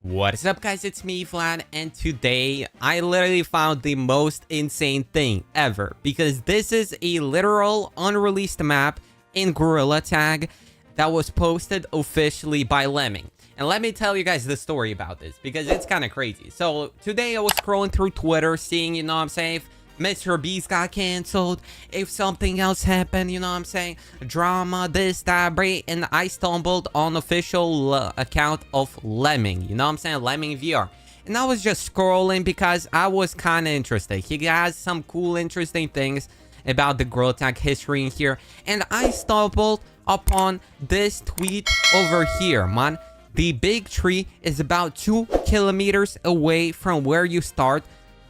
What is up, guys? It's me, Vlad, and today I literally found the most insane thing ever because this is a literal unreleased map in Gorilla Tag that was posted officially by Lemming. And let me tell you guys the story about this because it's kind of crazy. So today I was scrolling through Twitter, seeing, you know what I'm saying, if Mr. Beast got canceled, if something else happened, you know what I'm saying, drama, this, that, right? And I stumbled on official account of Lemming, you know what I'm saying, Lemming VR. And I was just scrolling because I was kind of interested. He has some cool, interesting things about the Gorilla Tag history in here. And I stumbled upon this tweet over here, man. The big tree is about 2 kilometers away from where you start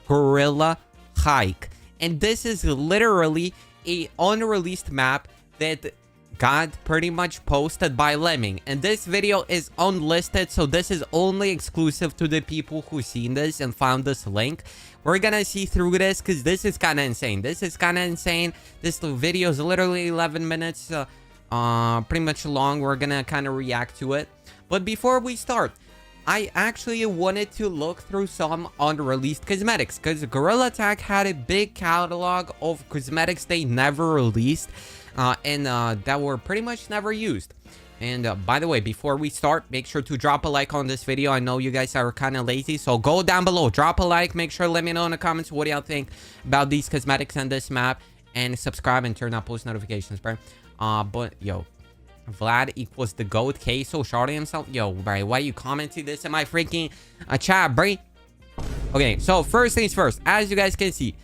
Gorilla Hike, and this is literally a unreleased map that got pretty much posted by Lemming, and this video is unlisted, so this is only exclusive to the people who seen this and found this link. We're gonna see through this because this is kind of insane. This video is literally 11 minutes pretty much long. We're gonna kind of react to it, but before we start, I actually wanted to look through some unreleased cosmetics because Gorilla Tag had a big catalog of cosmetics they never released and that were pretty much never used. And by the way, before we start, make sure to drop a like on this video. I know you guys are kind of lazy, so go down below, drop a like, make sure to let me know in the comments what y'all think about these cosmetics and this map, and subscribe and turn on post notifications, bro. But yo, Vlad equals the GOAT. Queso shouting himself. Yo, bro, why you commenting this in my freaking chat, bro? Okay, so first things first. As you guys can see,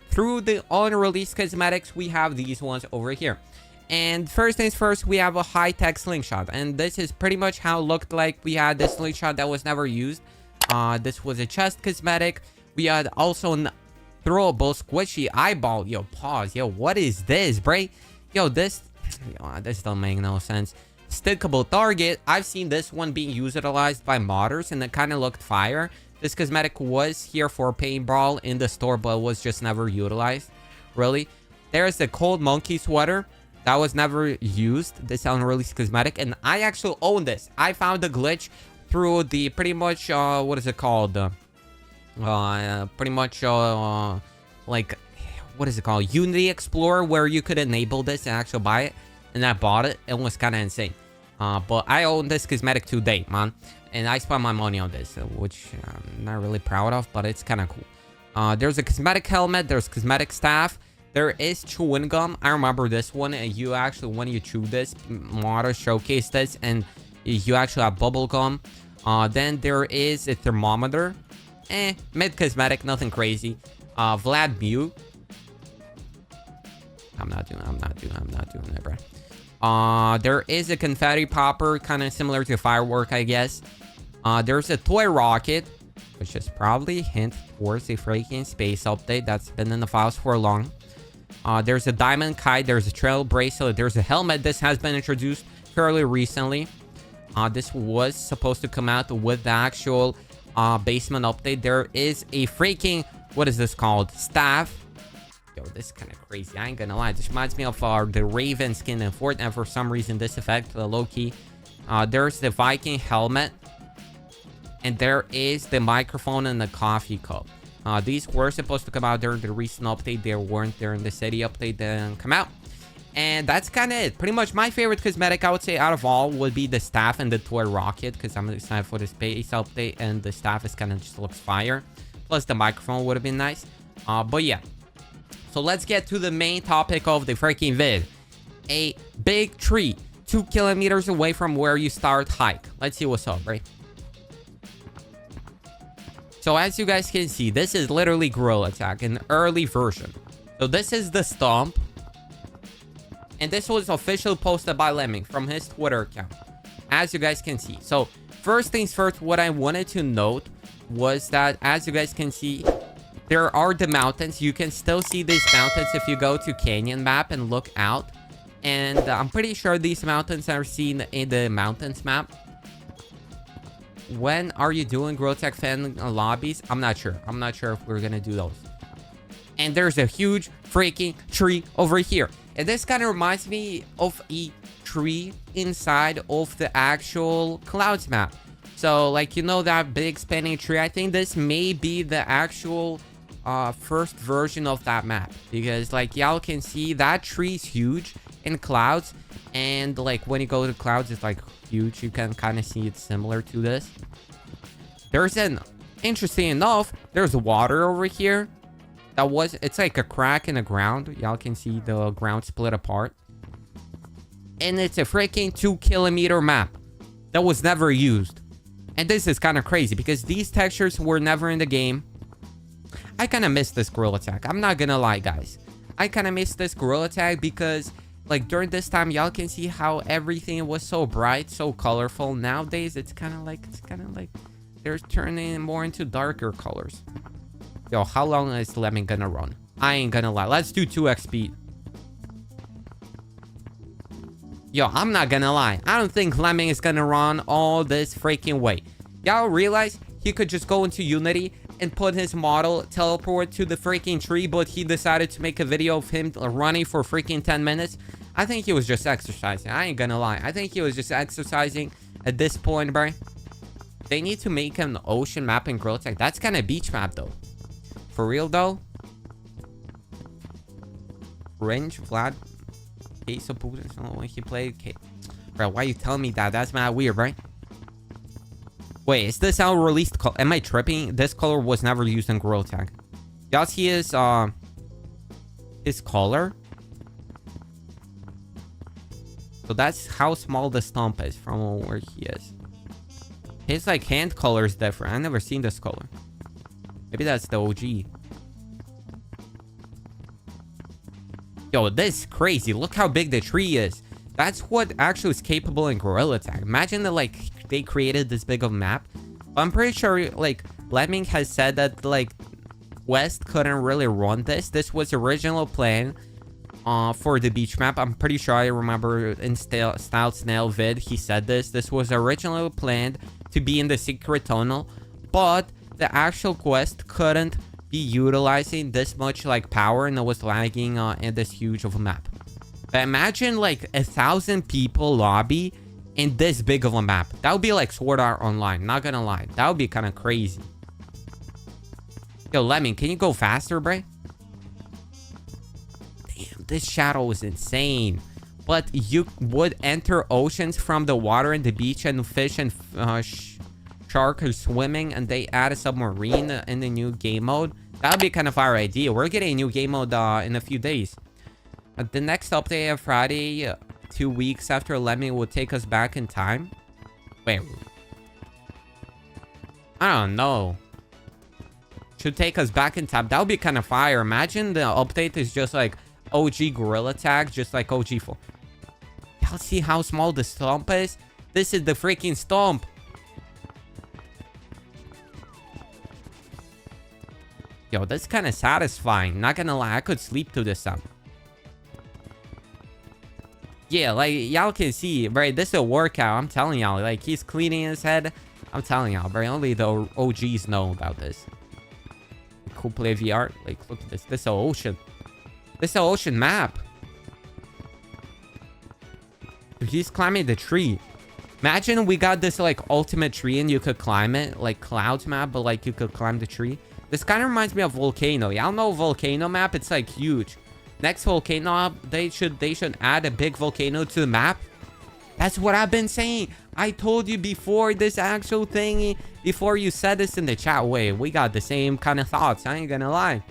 through the unreleased cosmetics, we have these ones over here. And first things first, we have a high-tech slingshot. And this is pretty much how it looked like. We had this slingshot that was never used. This was a chest cosmetic. We had also an throwable squishy eyeball. Yo, pause. Yo, what is this, bro? Yo, this don't make no sense. Stickable target. I've seen this one being utilized by modders and it kind of looked fire. This cosmetic was here for paintball in the store, but was just never utilized. Really. There's the cold monkey sweater that was never used. This unreleased cosmetic, and I actually own this. I found the glitch through the pretty much what is it called? Pretty much like, what is it called? Unity Explorer, where you could enable this and actually buy it. And I bought it. It was kind of insane. But I own this cosmetic to date, man. And I spent my money on this, which I'm not really proud of, but it's kind of cool. There's a cosmetic helmet. There's cosmetic staff. There is chewing gum. I remember this one. And you actually, when you chew this, modders showcase this. And you actually have bubble gum. Then there is a thermometer. Mid cosmetic. Nothing crazy. Vlad Mew. I'm not doing it, bro. There is a confetti popper, kind of similar to firework, I guess. There's a toy rocket, which is probably a hint towards a freaking space update that's been in the files for long. There's a diamond kite. There's a trail bracelet. There's a helmet. This has been introduced fairly recently. This was supposed to come out with the actual basement update. There is a freaking, what is this called? Staff. Yo, this is kind of crazy. I ain't gonna lie. This reminds me of the Raven skin in Fortnite. For some reason, this effect, the low-key. There's the Viking helmet. And there is the microphone and the coffee cup. These were supposed to come out during the recent update. They weren't there in the city update. They didn't come out. And that's kind of it. Pretty much my favorite cosmetic, I would say, out of all would be the staff and the toy rocket. Because I'm excited for the space update. And the staff is kind of just looks fire. Plus, the microphone would have been nice. But yeah. So let's get to the main topic of the freaking vid. A big tree 2 kilometers away from where you start hike. Let's see what's up, right? So as you guys can see, this is literally Gorilla Tag, an early version. So this is the stump. And this was officially posted by Lemming from his Twitter account. As you guys can see. So first things first, what I wanted to note was that, as you guys can see, there are the mountains. You can still see these mountains if you go to Canyon map and look out. And I'm pretty sure these mountains are seen in the mountains map. When are you doing Gorilla Tag fan lobbies? I'm not sure. I'm not sure if we're going to do those. And there's a huge freaking tree over here. And this kind of reminds me of a tree inside of the actual clouds map. So, like, you know that big spanning tree? I think this may be the actual first version of that map. Because, like, y'all can see that tree's huge in clouds. And, like, when you go to clouds, it's, like, huge. You can kind of see it's similar to this. There's an... Interesting enough, there's water over here. It's like a crack in the ground. Y'all can see the ground split apart. And it's a freaking 2-kilometer map that was never used. And this is kind of crazy because these textures were never in the game. I kind of miss this gorilla tag. I'm not gonna lie, guys. I kind of miss this gorilla tag because, like, during this time, y'all can see how everything was so bright, so colorful. Nowadays, it's kind of like they're turning more into darker colors. Yo, how long is Lemon gonna run? I ain't gonna lie. Let's do 2x speed. Yo, I'm not gonna lie. I don't think Lemming is gonna run all this freaking way. Y'all realize he could just go into Unity and put his model teleport to the freaking tree, but he decided to make a video of him running for freaking 10 minutes. I think he was just exercising. I ain't gonna lie. I think he was just exercising at this point, bro. They need to make an ocean map in Gorilla Tag. That's kind of beach map, though. For real, though. Range, Vlad. Case of when he played. Okay. Bro, why you telling me that? That's mad weird, right? Wait, is this Unreleased color? Am I tripping? This color was never used in Gorilla Tag. Y'all see his color? So that's how small the stump is from where he is. His, like, hand color is different. I've never seen this color. Maybe that's the OG. Yo, this is crazy. Look how big the tree is. That's what actually is capable in Gorilla Tag. Imagine that, like, they created this big of a map. I'm pretty sure, like, Lemming has said that, like, West couldn't really run this. This was original plan for the beach map. I'm pretty sure I remember in Style Snail vid, he said this. This was originally planned to be in the secret tunnel, but the actual quest couldn't be utilizing this much, like, power, and it was lagging in this huge of a map. But imagine, like, 1,000 people lobby in this big of a map. That would be like Sword Art Online, not gonna lie. That would be kind of crazy. Yo, Lemming, can you go faster, bro? Damn, this shadow is insane. But you would enter oceans from the water and the beach, and fish and shark are swimming, and they add a submarine in the new game mode. That would be kind of our idea. We're getting a new game mode in a few days. The next update on Friday, 2 weeks after Lemming, will take us back in time. Wait. I don't know. Should take us back in time. That would be kind of fire. Imagine the update is just like OG Gorilla Tag, just like OG 4. Y'all see how small the stump is? This is the freaking stump. Yo, that's kind of satisfying. Not gonna lie, I could sleep to this sound. Yeah, like, y'all can see, right? This is a workout. I'm telling y'all. Like, he's cleaning his head. I'm telling y'all, bro. Only the OGs know about this. Cool play VR. Like, look at this. This is an ocean. This is an ocean map. Dude, he's climbing the tree. Imagine we got this, like, ultimate tree and you could climb it. Like, clouds map, but, like, you could climb the tree. This kind of reminds me of Volcano. Y'all know Volcano map? It's, like, huge. Next volcano, they should add a big volcano to the map. That's what I've been saying. I told you before this actual thingy, before you said this in the chat. Wait, we got the same kind of thoughts. I ain't gonna lie.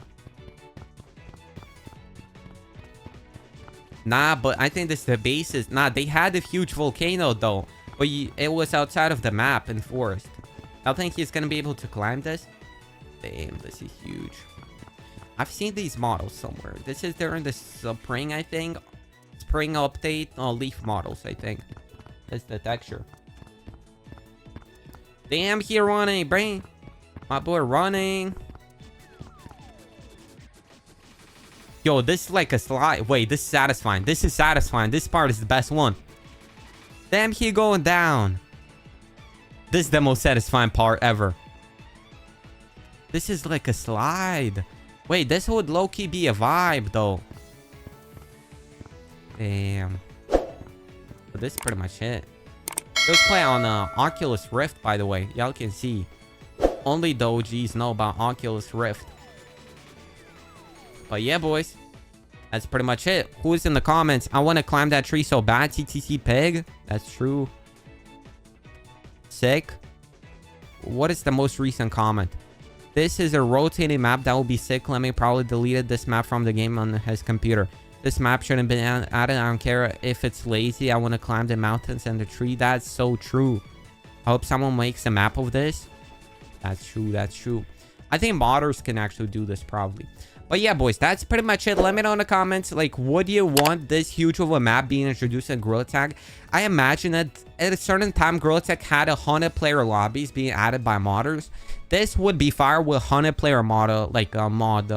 Nah, but I think this is the basis. Nah, they had a huge volcano though, but it was outside of the map in forest. I think he's gonna be able to climb this. Damn, this is huge. I've seen these models somewhere. This is during the spring, I think. Spring update. Leaf models, I think. That's the texture. Damn, he running, brain. My boy running. Yo, this is like a slide. Wait, this is satisfying. This is satisfying. This part is the best one. Damn, he going down. This is the most satisfying part ever. This is like a slide. Wait, this would low-key be a vibe, though. Damn. But this is pretty much it. It was playing on Oculus Rift, by the way. Y'all can see. Only the OGs know about Oculus Rift. But yeah, boys. That's pretty much it. Who's in the comments? I want to climb that tree so bad. TTC Pig. That's true. Sick. What is the most recent comment? This is a rotating map that will be sick. Lemmy probably deleted this map from the game on his computer. This map shouldn't have been added. I don't care if it's lazy. I want to climb the mountains and the tree. That's so true. I hope someone makes a map of this. That's true. That's true. I think modders can actually do this probably. But yeah, boys, that's pretty much it. Let me know in the comments, like, would you want this huge of a map being introduced in Gorilla Tag? I imagine that at a certain time, Gorilla Tag had 100-player lobbies being added by modders. This would be fire with 100-player mod,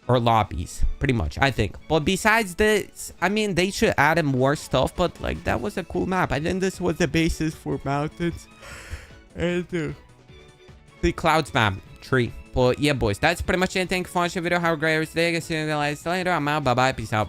or lobbies, pretty much, I think. But besides this, I mean, they should add more stuff, but, like, that was a cool map. I think this was the basis for mountains and the clouds map, tree. But yeah, boys, that's pretty much it. Thank you for watching the video. Have a great rest of the day. See you guys later. I'm out. Bye-bye. Peace out.